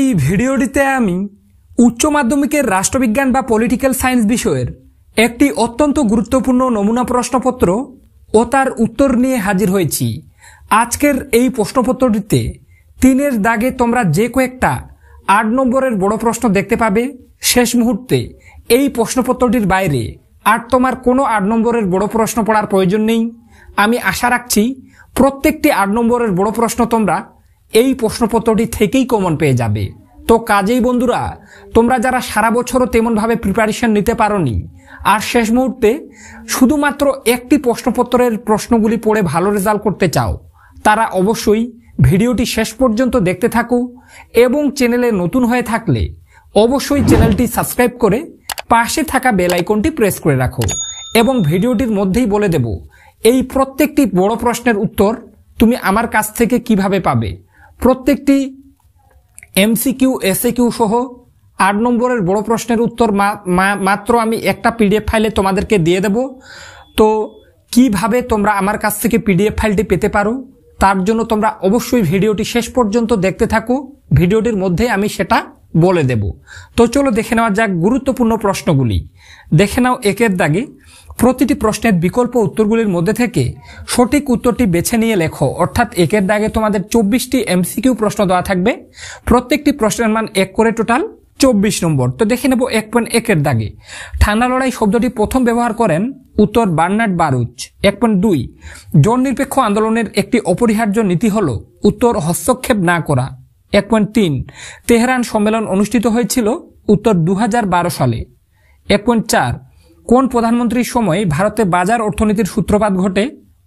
এই ভিডিওটিতে আমি উচ্চ মাধ্যমিকের রাষ্ট্রবিজ্ঞান বা পলিটিক্যাল সায়েন্স বিষয়ের একটি অত্যন্ত গুরুত্বপূর্ণ নমুনা প্রশ্নপত্র ও তার উত্তর নিয়ে হাজির হয়েছি। আজকের এই প্রশ্নপত্রটিতে 3-এর দাগে তোমরা যে কয়েকটা 8 নম্বরের বড় প্রশ্ন দেখতে পাবে। শেষ মুহূর্তে এই প্রশ্নপত্রটির বাইরে আর তোমার কোনো 8 নম্বরের বড় প্রশ্ন পড়ার প্রয়োজন নেই। আমি আশা রাখছি প্রত্যেকটি 8 নম্বরের বড় প্রশ্ন তোমরা এই প্রশ্নপত্রটি থেকেই কমন পেয়ে যাবে। তো কাজেই বন্ধুরা, তোমরা যারা সারা বছরও তেমনভাবে প্রিপারেশন নিতে পারোনি আর শেষ মুহূর্তে শুধুমাত্র একটি প্রশ্নপত্রের প্রশ্নগুলি পড়ে ভালো রেজাল্ট করতে চাও, তারা অবশ্যই ভিডিওটি শেষ পর্যন্ত দেখতে থাকো এবং চ্যানেলে নতুন হয়ে থাকলে অবশ্যই চ্যানেলটি সাবস্ক্রাইব করে পাশে থাকা বেল আইকনটি প্রেস করে রাখো। এবং ভিডিওটির মধ্যেই বলে দেব এই প্রত্যেকটি বড় প্রশ্নের উত্তর তুমি আমার কাছ থেকে কিভাবে পাবে। প্রত্যেকটি এমসিকিউ এসএকিউ সহ 8 নম্বরের বড় প্রশ্নের উত্তর মাত্র আমি একটা পিডিএফ ফাইলে তোমাদেরকে দিয়ে দেব। তো কিভাবে তোমরা আমার কাছ থেকে পিডিএফ ফাইলটি পেতে পারো তার জন্য তোমরা অবশ্যই ভিডিওটি শেষ পর্যন্ত দেখতে থাকো। ভিডিওটির মধ্যে আমি সেটা বলে দেব। তো চলো দেখে নেওয়া যাক গুরুত্বপূর্ণ প্রশ্নগুলি। দেখে নাও 1-এর দাগে প্রতিটি প্রশ্নের বিকল্প উত্তরগুলির মধ্যে থেকে সঠিক উত্তরটি বেছে নিয়ে লেখো। অর্থাৎ 1-এর দাগে তোমাদের 24টি এমসিকিউ প্রশ্ন দেওয়া থাকবে, প্রত্যেকটি প্রশ্নের মান 1 করে, টোটাল 24 নম্বর। তো দেখে নেব 1.1-এর দাগে ঠান্ডা লড়াই শব্দটি প্রথম ব্যবহার করেন, উত্তর বার্নার্ড বারুচ। 1.2 জন নিরপেক্ষ আন্দোলনের একটি অপরিহার্য নীতি হল, উত্তর হস্তক্ষেপ না করা। 1.3 তেহরান সম্মেলন অনুষ্ঠিত হয়েছিল, উত্তর 2012 সালে। 1.4 কোন প্রধানমন্ত্রীর সময় ভারতে বাজার অর্থনীতির সূত্রপাত ঘটে,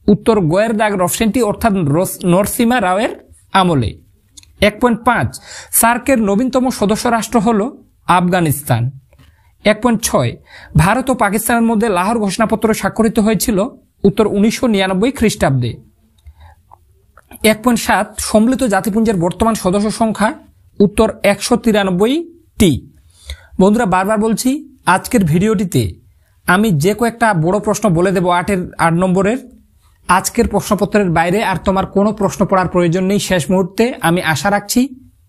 উত্তর গোয়ের দাগ রফসেন্টি অর্থাৎ নরসিমা রাওয়ের আমলে। 1.5 সার্কের নবীনতম সদস্য রাষ্ট্র হল আফগানিস্তান। 1.6 ভারত ও পাকিস্তানের মধ্যে লাহোর ঘোষণাপত্র স্বাক্ষরিত হয়েছিল, উত্তর 1999 খ্রিস্টাব্দে। 1.7 সম্মিলিত জাতিপুঞ্জের বর্তমান সদস্য সংখ্যা, উত্তর 193টি। বন্ধুরা, বারবার বলছি, আজকের ভিডিওটিতে আমি যে কয়েকটা বড় প্রশ্ন বলে দেব 8 নম্বরের, আজকের প্রশ্নপত্রের বাইরে আর তোমার কোনো প্রশ্ন পড়ার প্রয়োজন নেই। শেষ মুহূর্তে আমি আশা রাখছি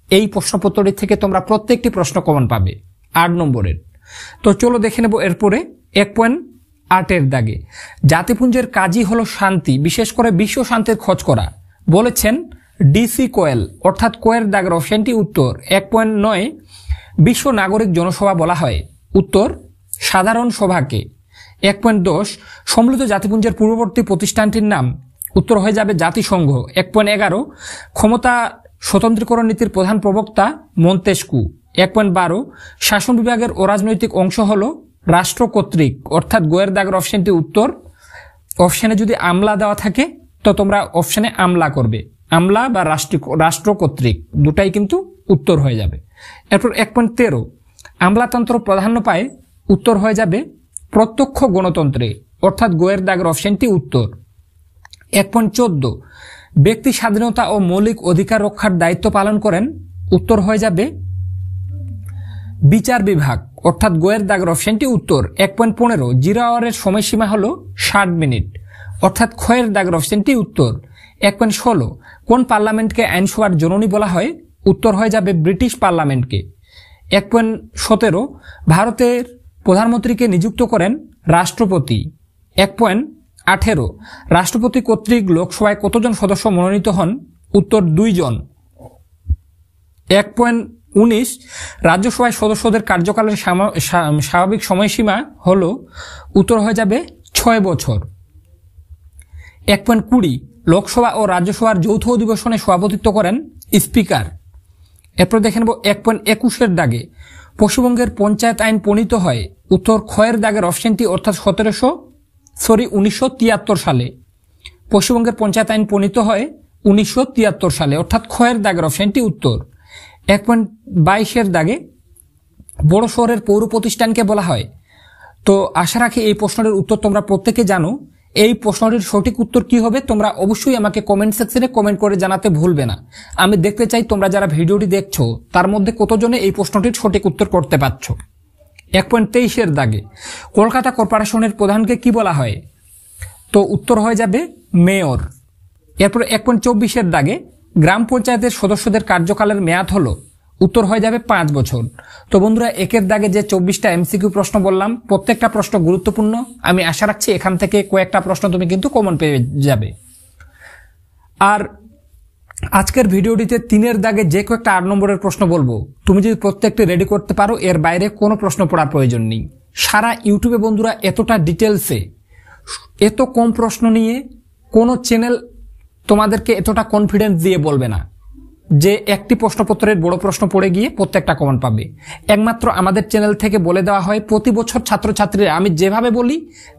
এই প্রশ্নপত্রটি থেকে তোমরা প্রত্যেকটি প্রশ্ন কমন পাবে 8 নম্বরের। তো চলো দেখে নেব এরপরে 1.8-এর দাগে জাতিপুঞ্জের কাজই হলো শান্তি, বিশেষ করে বিশ্ব শান্তির খোঁজ করা, বলেছেন ডিসি কোয়েল। অর্থাৎ কোয়ের দাগ রফসেন্টি, উত্তর। 1.9 বিশ্ব নাগরিক জনসভা বলা হয়, উত্তর সাধারণ সভাকে। 1.10 সম্মিলিত জাতিপুঞ্জের পূর্ববর্তী প্রতিষ্ঠানটির নাম, উত্তর হয়ে যাবে জাতিসংঘ। 1.11 ক্ষমতা স্বতন্ত্রীকরণ নীতির প্রধান প্রবক্তা মন্তেস্কু। 1.12 শাসন বিভাগের অরাজনৈতিক অংশ হল রাষ্ট্র কর্তৃক, অর্থাৎ গোয়ের দাগের অপশনটি উত্তর। অপশনে যদি আমলা দেওয়া থাকে তো তোমরা অপশনে আমলা করবে, আমলা বা রাষ্ট্র কর্তৃক, দুটাই কিন্তু উত্তর হয়ে যাবে। এরপর 1.13 আমলাতন্ত্র প্রাধান্য পায়, উত্তর হয়ে যাবে প্রত্যক্ষ গণতন্ত্রে, অর্থাৎ গোয়ের দাগের অপশনটি উত্তর। 1.14 ব্যক্তি স্বাধীনতা ও মৌলিক অধিকার রক্ষার দায়িত্ব পালন করেন, উত্তর হয়ে যাবে বিচার বিভাগ, অর্থাৎ গোয়ের দাগের অপশনটি উত্তর। 1.15 জিরো আওয়ারের সময়সীমা হল 60 মিনিট, অর্থাৎ খয়ের দাগের অপশনটি উত্তর। 1.16 কোন পার্লামেন্টকে আইনসভার জননী বলা হয়, উত্তর হয়ে যাবে ব্রিটিশ পার্লামেন্টকে। 1.17 ভারতের প্রধানমন্ত্রীকে নিযুক্ত করেন রাষ্ট্রপতি। 1.18 রাষ্ট্রপতি কর্তৃক লোকসভায় কতজন সদস্য মনোনীত হন, উত্তর 2 জন। 1.19 রাজ্যসভায় সদস্যদের কার্যকালের স্বাভাবিক সময়সীমা হল, উত্তর হয়ে যাবে 6 বছর। 1.20 লোকসভা ও রাজ্যসভার যৌথ অধিবেশনে সভাপতিত্ব করেন স্পিকার। এরপর দেখে নেব 1.21-এর দাগে পশ্চিমবঙ্গের পঞ্চায়েত আইন প্রণীত হয়, উত্তর খয়ের দাগের অপশনটি, অর্থাৎ 1973 সালে। পশ্চিমবঙ্গের পঞ্চায়েত আইন প্রণীত হয় 1973 সালে, অর্থাৎ খয়ের দাগের অপশনটি উত্তর। 1.22-এর দাগে বড় শহরের পৌর প্রতিষ্ঠানকে বলা হয়। তো আশা রাখি এই প্রশ্নের উত্তর তোমরা প্রত্যেকে জানো। এই প্রশ্নটির সঠিক উত্তর কি হবে তোমরা অবশ্যই আমাকে কমেন্ট সেকশনে কমেন্ট করে জানাতে ভুলবে না। আমি দেখতে চাই তোমরা যারা ভিডিওটি দেখছো তার মধ্যে কতজনে এই প্রশ্নটির সঠিক উত্তর করতে পারছো। 1.23-এর দাগে কলকাতা কর্পোরেশনের প্রধানকে কি বলা হয়, তো উত্তর হয়ে যাবে মেয়র। এরপর 1.24-এর দাগে গ্রাম পঞ্চায়েতের সদস্যদের কার্যকালের মেয়াদ হল, উত্তর হয়ে যাবে 5 বছর। তো বন্ধুরা, একের দাগে যে 24টা এমসিকিউ প্রশ্ন বললাম, প্রত্যেকটা প্রশ্ন গুরুত্বপূর্ণ। আমি আশা রাখছি এখান থেকে কয়েকটা প্রশ্ন তুমি কিন্তু কমন পেয়ে যাবে। আর আজকের ভিডিওটিতে 3-এর দাগে যে কয়েকটা 8 নম্বরের প্রশ্ন বলবো, তুমি যদি প্রত্যেকটি রেডি করতে পারো, এর বাইরে কোনো প্রশ্ন পড়ার প্রয়োজন নেই। সারা ইউটিউবে বন্ধুরা এতটা ডিটেলসে এত কম প্রশ্ন নিয়ে কোনো চ্যানেল তোমাদেরকে এতটা কনফিডেন্স দিয়ে বলবে না যে একটি প্রশ্নপত্রের বড় প্রশ্ন পড়ে গিয়ে প্রত্যেকটা কমন পাবে। একমাত্র আমাদের চ্যানেল থেকে বলে দেওয়া হয় প্রতি বছর ছাত্রছাত্রীরা আমি যেভাবে বলি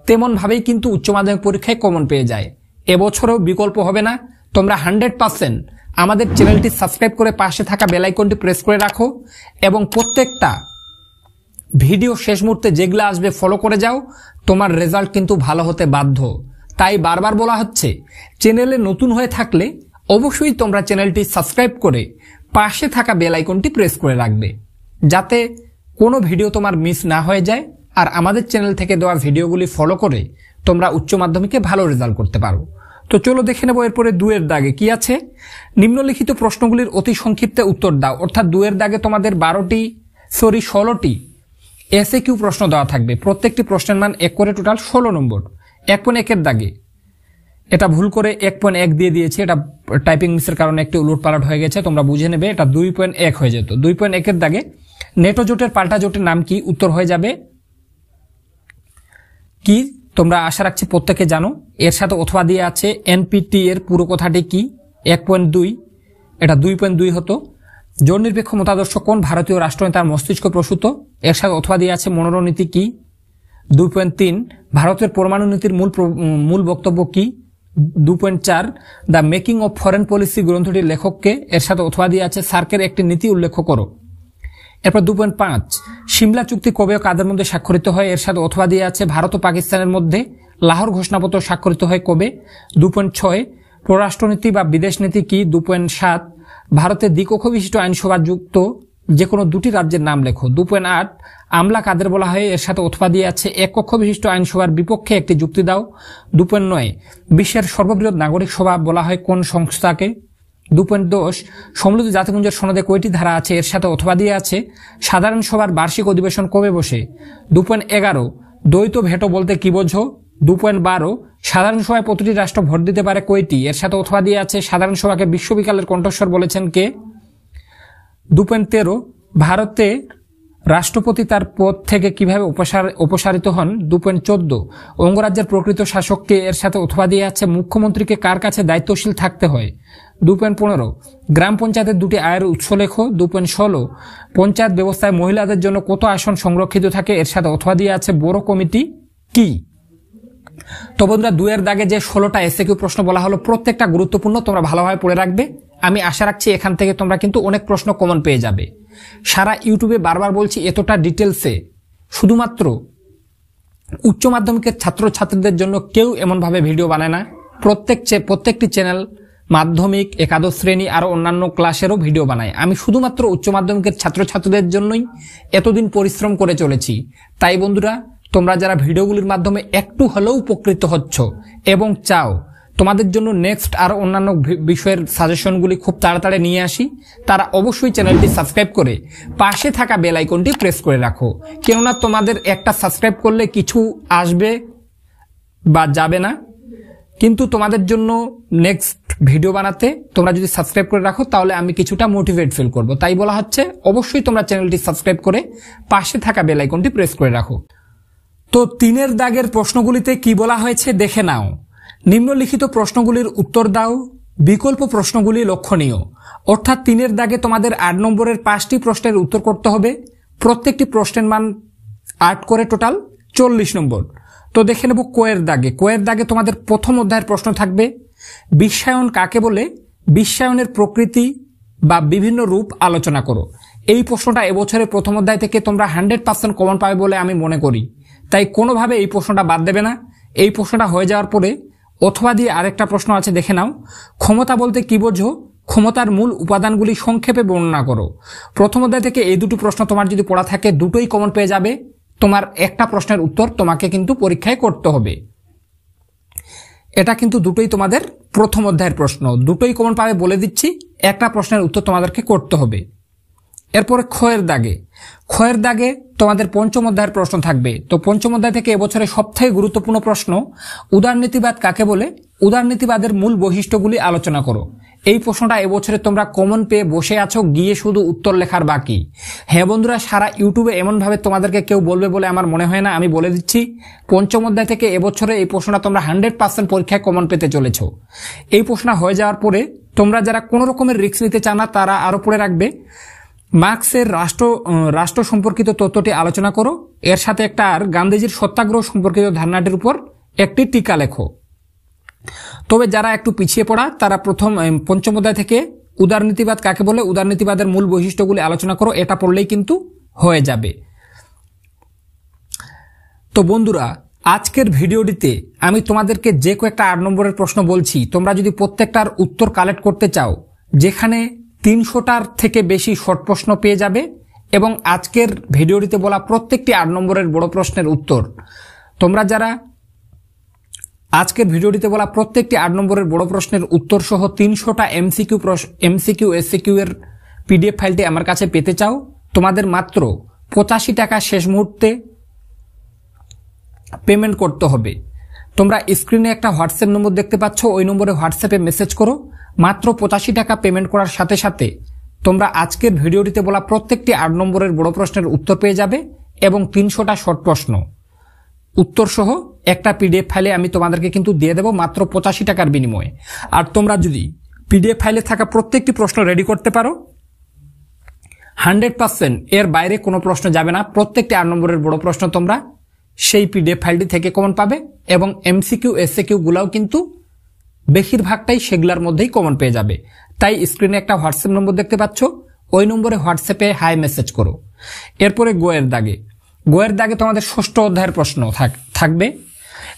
তেমন ভাবেই কিন্তু উচ্চ মাধ্যমিক পরীক্ষায় কমন পেয়ে যায়। এবছরও বিকল্প হবে না। তোমরা 100% আমাদের চ্যানেলটি সাবস্ক্রাইব করে পাশে থাকা বেল আইকনটি প্রেস করে রাখো এবং প্রত্যেকটা ভিডিও শেষ মুহূর্তে যেগুলো আসবে ফলো করে যাও। তোমার রেজাল্ট কিন্তু ভালো হতে বাধ্য। তাই বারবার বলা হচ্ছে, চ্যানেলে নতুন হয়ে থাকলে অবশ্যই তোমরা চ্যানেলটি সাবস্ক্রাইব করে পাশে থাকা বেল আইকনটি প্রেস করে রাখবে, যাতে কোনো ভিডিও তোমার মিস না হয়ে যায়। আর আমাদের চ্যানেল থেকে দেওয়া ভিডিওগুলি ফলো করে তোমরা উচ্চ মাধ্যমিকে ভালো রেজাল্ট করতে পারো। তো চলো দেখে নেব এরপরে 2-এর দাগে কি আছে। নিম্নলিখিত প্রশ্নগুলির অতি সংক্ষিপ্তে উত্তর দাও। অর্থাৎ 2-এর দাগে তোমাদের 16টি এসএকিউ প্রশ্ন দেওয়া থাকবে। প্রত্যেকটি প্রশ্নের মান 1 করে, টোটাল 16 নম্বর। 1.1-এর দাগে এটা ভুল করে 1.1 দিয়ে দিয়েছি, এটা টাইপিং মিসের কারণে একটু উলটপালট হয়ে গেছে, তোমরা বুঝে নেবে। এটা 2.1 হয়ে যেত। 2.1-এর দাগে নেটো জোটের পাল্টা জোটের নাম কি? উত্তর হয়ে যাবে কি? তোমরা আশা রাখছি প্রত্যেকে জানো। এর সাথে অথবা দিয়ে আছে এনপিটি এর পুরো কথাটি কি? 1.2, এটা 2.2 হতো। জোর নিরপেক্ষ মতাদর্শ কোন ভারতীয় রাষ্ট্রনেতার মস্তিষ্ক প্রসূত? এর সাথে অথবা দিয়ে আছে মনোরনীতি কি? 2.3 ভারতের পরমাণু নীতির মূল বক্তব্য কি? 2.4 the making of foreign policy গ্রন্থটির লেখককে? এর সাথে অথবা দিয়ে আছে সার্কের একটি নীতি উল্লেখ করো। এরপর 2.5 সিমলা চুক্তি কবে ও কাদের মধ্যে স্বাক্ষরিত হয়? এর সাথে অথবা দিয়ে আছে ভারত ও পাকিস্তানের মধ্যে লাহোর ঘোষণাপত্র স্বাক্ষরিত হয় কবে? 2.6 পররাষ্ট্রনীতি বা বিদেশ নীতি কি? 2.7 ভারতের দ্বিকক্ষ বিশিষ্ট আইনসভা যুক্ত যে কোনো 2টি রাজ্যের নাম লেখো। 2.8 আমলা কাদের বলা হয়? এর সাথে অথবা দিয়ে আছে এক কক্ষ বিশিষ্ট আইনসভার বিপক্ষে একটি যুক্তি দাও। 2.9 বিশ্বের সর্ববৃহৎ নাগরিক সভা বলা হয় কোন সংস্থাকে? 2.10 সম্মিলিত জাতিপুঞ্জের সনদে কয়টি ধারা আছে? এর সাথে অথবা দিয়ে আছে সাধারণ সভার বার্ষিক অধিবেশন কবে বসে? 2.11 দ্বৈত ভেটো বলতে কি বোঝো? 2.12 সাধারণ সভায় প্রতিটি রাষ্ট্র ভোট দিতে পারে কয়টি? এর সাথে অথবা দিয়ে আছে সাধারণ সভাকে বিশ্ববিকালের কণ্ঠস্বর বলেছেন কে? 2.13 ভারতে রাষ্ট্রপতি তার পদ থেকে কিভাবে অপসারিত হন? 2.14 অঙ্গরাজ্যের প্রকৃত শাসককে? এর সাথে অথবা দিয়ে আছে মুখ্যমন্ত্রীকে কার কাছে দায়িত্বশীল থাকতে হয়? 2.15 গ্রাম পঞ্চায়েতের 2টি আয়ের উৎস লেখো। 2.16 পঞ্চায়েত ব্যবস্থায় মহিলাদের জন্য কত আসন সংরক্ষিত থাকে? এর সাথে অথবা দিয়ে আছে বড় কমিটি কি? তো বন্ধুরা, 2-এর দাগে যে 16টা এসএকিউ প্রশ্ন বলা হলো প্রত্যেকটা গুরুত্বপূর্ণ, তোমরা ভালোভাবে পড়ে রাখবে। আমি আশা রাখছি এখান থেকে তোমরা কিন্তু অনেক প্রশ্ন কমন পেয়ে যাবে। সারা ইউটিউবে বারবার বলছি, এতটা ডিটেলসে শুধুমাত্র উচ্চ মাধ্যমিকের ছাত্রছাত্রীদের জন্য কেউ এমনভাবে ভিডিও বানায় না। প্রত্যেকটি চ্যানেল মাধ্যমিক, একাদশ শ্রেণী আরো অন্যান্য ক্লাসেরও ভিডিও বানায়। আমি শুধুমাত্র উচ্চ মাধ্যমিকের ছাত্রছাত্রীদের জন্যই এতদিন পরিশ্রম করে চলেছি। তাই বন্ধুরা, তোমরা যারা ভিডিওগুলির মাধ্যমে একটু হলেও উপকৃত হচ্ছ এবং চাও তোমাদের জন্য নেক্সট আরো অন্যান্য বিষয়ের সাজেশনগুলি খুব তাড়াতাড়ি নিয়ে আসি, তারা অবশ্যই চ্যানেলটি সাবস্ক্রাইব করে পাশে থাকা বেল আইকনটি প্রেস করে রাখো। কেননা তোমাদের একটা সাবস্ক্রাইব করলে কিছু আসবে বা যাবে না, কিন্তু তোমাদের জন্য নেক্সট ভিডিও বানাতে তোমরা যদি সাবস্ক্রাইব করে রাখো তাহলে আমি কিছুটা মোটিভেট ফিল করব। তাই বলা হচ্ছে অবশ্যই তোমরা চ্যানেলটি সাবস্ক্রাইব করে পাশে থাকা বেল আইকনটি প্রেস করে রাখো। তো 3-এর দাগের প্রশ্নগুলিতে কি বলা হয়েছে দেখে নাও। নিম্নলিখিত প্রশ্নগুলির উত্তর দাও। বিকল্প প্রশ্নগুলি লক্ষণীয়। অর্থাৎ 3-এর দাগে তোমাদের 8 নম্বরের 5টি প্রশ্নের উত্তর করতে হবে। প্রত্যেকটি প্রশ্নের মান 8 করে, টোটাল 40 নম্বর। তো দেখে নেব কোয়ের দাগে। কোয়ের দাগে তোমাদের প্রথম অধ্যায়ের প্রশ্ন থাকবে বিশ্বায়ন কাকে বলে? বিশ্বায়নের প্রকৃতি বা বিভিন্ন রূপ আলোচনা করো। এই প্রশ্নটা এবছরের প্রথম অধ্যায় থেকে তোমরা 100% কমন পাবে বলে আমি মনে করি। তাই কোনোভাবে এই প্রশ্নটা বাদ দেবে না। এই প্রশ্নটা হয়ে যাওয়ার পরে অথবা দিয়ে আরেকটা প্রশ্ন আছে, দেখে নাও। ক্ষমতা বলতে কি বোঝো? ক্ষমতার মূল উপাদানগুলি সংক্ষেপে বর্ণনা করো। প্রথম অধ্যায় থেকে এই দুটো প্রশ্ন তোমার যদি পড়া থাকে দুটোই কমন পেয়ে যাবে। তোমার একটা প্রশ্নের উত্তর তোমাকে কিন্তু পরীক্ষায় করতে হবে। এটা কিন্তু দুটোই তোমাদের প্রথম অধ্যায়ের প্রশ্ন, দুটোই কমন পাবে বলে দিচ্ছি। একটা প্রশ্নের উত্তর তোমাদেরকে করতে হবে। এরপরে ক্ষয়ের দাগে তোমাদের পঞ্চম অধ্যায়ের প্রশ্ন থাকবে। তো পঞ্চম অধ্যায় থেকে এবছরের সবথেকে গুরুত্বপূর্ণ প্রশ্ন, উদারনীতিবাদ কাকে বলে, উদারনীতিবাদের মূল বৈশিষ্ট্যগুলি আলোচনা করো। এই প্রশ্নটা এবছরে তোমরা কমন পেয়ে বসে আছো, গিয়ে শুধু উত্তর লেখার বাকি। হ্যাঁ বন্ধুরা, সারা ইউটিউবে এমনভাবে তোমাদেরকে কেউ বলবে বলে আমার মনে হয় না। আমি বলে দিচ্ছি, পঞ্চম অধ্যায় থেকে এবছরে এই প্রশ্নটা তোমরা 100% পরীক্ষায় কমন পেতে চলেছো। এই প্রশ্ন হয়ে যাওয়ার পরে তোমরা যারা কোনো রকমের রিস্ক নিতে চাও না, তারা আরো পড়ে রাখবে মার্কসের রাষ্ট্র সম্পর্কিত তত্ত্বটি আলোচনা করো। এর সাথে একটা আর গান্ধীজির সত্যাগ্রহ সম্পর্কিত ধারণাটির উপর একটি টিকা লেখো। তবে যারা একটু পিছিয়ে পড়া, তারা পঞ্চম অধ্যায় থেকে উদারনীতিবাদ কাকে বলে, উদারনীতিবাদের মূল বৈশিষ্ট্যগুলি আলোচনা করো, এটা পড়লেই কিন্তু হয়ে যাবে। তো বন্ধুরা, আজকের ভিডিওটিতে আমি তোমাদেরকে যে কয়েকটা 8 নম্বরের প্রশ্ন বলছি, তোমরা যদি প্রত্যেকটার উত্তর কালেক্ট করতে চাও, যেখানে 300টার থেকে বেশি শর্ট প্রশ্ন পেয়ে যাবে এবং আজকের ভিডিওটিতে বলা প্রত্যেকটি 8 নম্বরের বড় প্রশ্নের উত্তর, তোমরা যারা আজকের ভিডিওটিতে বলা প্রত্যেকটি 8 নম্বরের বড় প্রশ্নের উত্তর সহ 300টা এমসিকিউ এসসিকিউ এর পিডিএফ ফাইলটি আমার কাছে পেতে চাও, তোমাদের মাত্র 85 টাকা শেষ মুহূর্তে পেমেন্ট করতে হবে। তোমরা স্ক্রিনে একটা হোয়াটসঅ্যাপ নম্বর দেখতে পাচ্ছ, ওই নম্বরে হোয়াটসঅ্যাপে মেসেজ করো। মাত্র 85 টাকা পেমেন্ট করার সাথে সাথে তোমরা আজকের ভিডিওটিতে বলা প্রত্যেকটি 8 নম্বরের বড় প্রশ্নের উত্তর পেয়ে যাবে এবং 300টা শর্ট প্রশ্ন উত্তর সহ একটা পিডিএফ ফাইলে আমি তোমাদেরকে কিন্তু দিয়ে দেবো মাত্র 85 টাকার বিনিময়ে। আর তোমরা যদি পিডিএফ ফাইলে থাকা প্রত্যেকটি প্রশ্ন রেডি করতে পারো, 100% এর বাইরে কোনো প্রশ্ন যাবে না। প্রত্যেকটি 8 নম্বরের বড় প্রশ্ন তোমরা সেই পিডিএফ ফাইলটি থেকে কমন পাবে এবং এমসিকিউ এসসিকিউ গুলাও কিন্তু বেশিরভাগটাই সেগুলার মধ্যেই কমন পেয়ে যাবে। তাই স্ক্রিনে একটা হোয়াটসঅ্যাপ নম্বর দেখতে পাচ্ছ, ওই নম্বরে হোয়াটসঅ্যাপে হাই মেসেজ করো। এরপরে গোয়ের দাগে তোমাদের 6ষ্ঠ অধ্যায়ের প্রশ্ন থাকবে।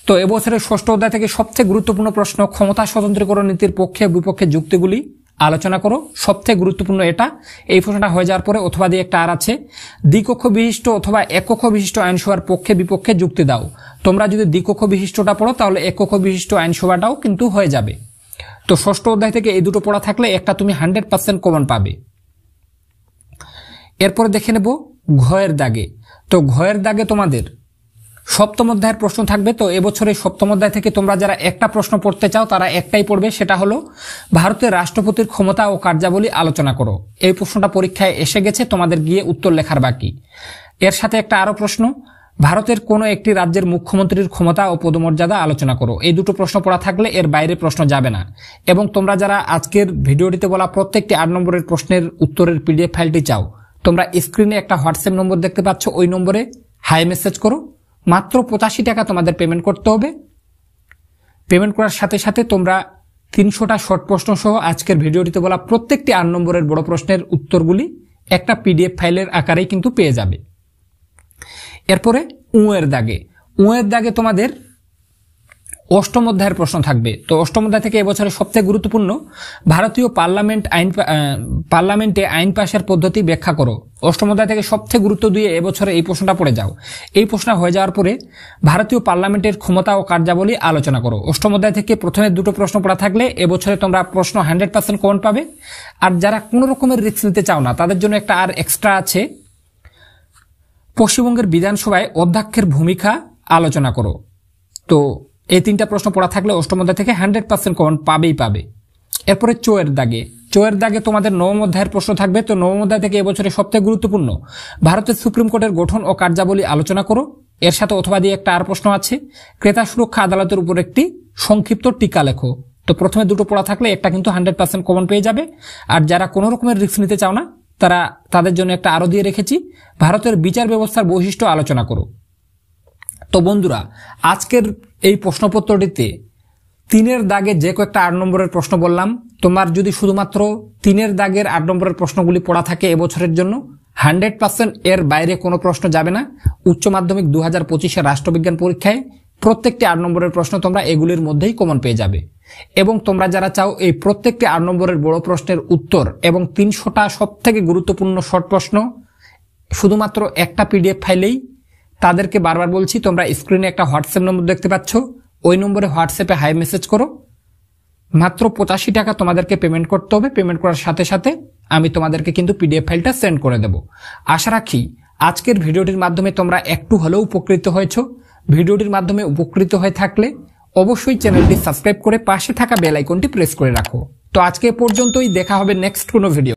তো এবছরের 6ষ্ঠ অধ্যায় থেকে সবচেয়ে গুরুত্বপূর্ণ প্রশ্ন, ক্ষমতা স্বতন্ত্রীকরণ নীতির পক্ষে বিপক্ষে যুক্তিগুলি আলোচনা করো। সবচেয়ে গুরুত্বপূর্ণ এটা। এই প্রশ্নটা হয়ে যাওয়ার পরে অথবা দিয়ে একটা আর আছে, দ্বিকক্ষ বিশিষ্ট অথবা এককক্ষ বিশিষ্ট আইনসভার পক্ষে বিপক্ষে যুক্তি দাও। তোমরা যদি দ্বিকক্ষ বিশিষ্টটা পড়ো, তাহলে এককক্ষ বিশিষ্ট আইনসভাটাও কিন্তু হয়ে যাবে। তো 6ষ্ঠ অধ্যায় থেকে এই দুটো পড়া থাকলে একটা তুমি 100% কমন পাবে। এরপরে দেখে নেব ঘয়ের দাগে। তো ঘয়ের দাগে তোমাদের 7ম অধ্যায়ের প্রশ্ন থাকবে। তো এবছরের 7ম অধ্যায় থেকে তোমরা যারা একটা প্রশ্ন পড়তে চাও, তারা একটাই পড়বে, সেটা হলো ভারতের রাষ্ট্রপতির ক্ষমতা ও কার্যাবলী আলোচনা করো। এই প্রশ্নটা পরীক্ষায় এসে গেছে, তোমাদের গিয়ে উত্তর লেখার বাকি। এর সাথে একটা আরো প্রশ্ন, ভারতের কোনো একটি রাজ্যের মুখ্যমন্ত্রীর ক্ষমতা ও পদমর্যাদা আলোচনা করো। এই দুটো প্রশ্ন পড়া থাকলে এর বাইরে প্রশ্ন যাবে না। এবং তোমরা যারা আজকের ভিডিওটিতে বলা প্রত্যেকটি 8 নম্বরের প্রশ্নের উত্তরের পিডিএফ ফাইলটি চাও, তোমরা স্ক্রিনে একটা হোয়াটসঅ্যাপ নম্বর দেখতে পাচ্ছ, ওই নম্বরে হাই মেসেজ করো। মাত্র 85 টাকা তোমাদের পেমেন্ট করতে হবে। পেমেন্ট করার সাথে সাথে তোমরা 300টা শর্ট প্রশ্ন সহ আজকের ভিডিওটিতে বলা প্রত্যেকটি 8 নম্বরের বড় প্রশ্নের উত্তরগুলি একটা পিডিএফ ফাইলের আকারেই কিন্তু পেয়ে যাবে। এরপরে উয়ের দাগে তোমাদের 8ম অধ্যায়ের প্রশ্ন থাকবে। তো 8ম অধ্যায় থেকে এবছরের সবচেয়ে গুরুত্বপূর্ণ, ভারতীয় পার্লামেন্টে আইন পাশের পদ্ধতি ব্যাখ্যা করো। 8ম অধ্যায় থেকে সবচেয়ে গুরুত্ব দিয়ে এবছরে এই প্রশ্নটা পড়ে যাও। এই প্রশ্ন হয়ে যাওয়ার পরে ভারতীয় পার্লামেন্টের ক্ষমতা ও কার্যাবলী আলোচনা করো। 8ম অধ্যায় থেকে প্রথমে দুটো প্রশ্ন পড়া থাকলে এবছরে তোমরা প্রশ্ন 100% কমন পাবে। আর যারা কোনো রকমের রিস্ক নিতে চাও না, তাদের জন্য একটা আর এক্সট্রা আছে, পশ্চিমবঙ্গের বিধানসভায় অধ্যক্ষের ভূমিকা আলোচনা করো। তো এই 3টা প্রশ্ন পড়া থাকলে 8ম অধ্যায় থেকে 100% কমন পাবে। এরপরে চোয়ের দাগে তোমাদের 9ম অধ্যায়ের প্রশ্ন থাকবে। তো 9ম অধ্যায় থেকে এবছরে সবচেয়ে গুরুত্বপূর্ণ, ভারতের সুপ্রিম কোর্টের গঠন ও কার্যাবলী আলোচনা করো। এর সাথে অথবা দিয়ে একটা আর প্রশ্ন আছে, ক্রেতা সুরক্ষা আদালতের উপর একটি সংক্ষিপ্ত টিকা লেখো। তো প্রথমে দুটো পড়া থাকলে একটা কিন্তু 100% কমন পেয়ে যাবে। আর যারা কোনো রকমের রিস্ক নিতে চাও না, তাদের জন্য একটা আরো দিয়ে রেখেছি, ভারতের বিচার ব্যবস্থার বৈশিষ্ট্য আলোচনা করো। তো বন্ধুরা, আজকের এই প্রশ্নপত্রটিতে 3-এর দাগে যে কয়েকটা 8 নম্বরের প্রশ্ন বললাম, তোমার যদি শুধুমাত্র 3-এর দাগের 8 নম্বরের প্রশ্নগুলি পড়া থাকে এবছরের জন্য, 100% এর বাইরে কোনো প্রশ্ন যাবে না। উচ্চ মাধ্যমিক 2025-এর রাষ্ট্রবিজ্ঞান পরীক্ষায় প্রত্যেকটি 8 নম্বরের প্রশ্ন তোমরা এগুলির মধ্যেই কমন পেয়ে যাবে। এবং তোমরা যারা চাও এই প্রত্যেকটি 8 নম্বরের বড় প্রশ্নের উত্তর এবং 300টা সবথেকে গুরুত্বপূর্ণ শর্ট প্রশ্ন শুধুমাত্র একটা পিডিএফ ফাইলেই, তাদেরকে বারবার বলছি, তোমরা স্ক্রিনে একটা হোয়াটসঅ্যাপ নম্বর দেখতে পাচ্ছ, ওই নম্বরে হোয়াটসঅ্যাপে হাই মেসেজ করো। মাত্র 85 টাকা তোমাদেরকে পেমেন্ট করতে হবে। পেমেন্ট করার সাথে সাথে আমি তোমাদেরকে কিন্তু পিডিএফ ফাইলটা সেন্ড করে দেব। আশা রাখি আজকের ভিডিওটির মাধ্যমে তোমরা একটু হলেও উপকৃত হয়েছো। ভিডিওটির মাধ্যমে উপকৃত হয়ে থাকলে অবশ্যই চ্যানেলটি সাবস্ক্রাইব করে পাশে থাকা বেল আইকনটি প্রেস করে রাখো। তো আজকে পর্যন্তই, দেখা হবে নেক্সট কোনো ভিডিও।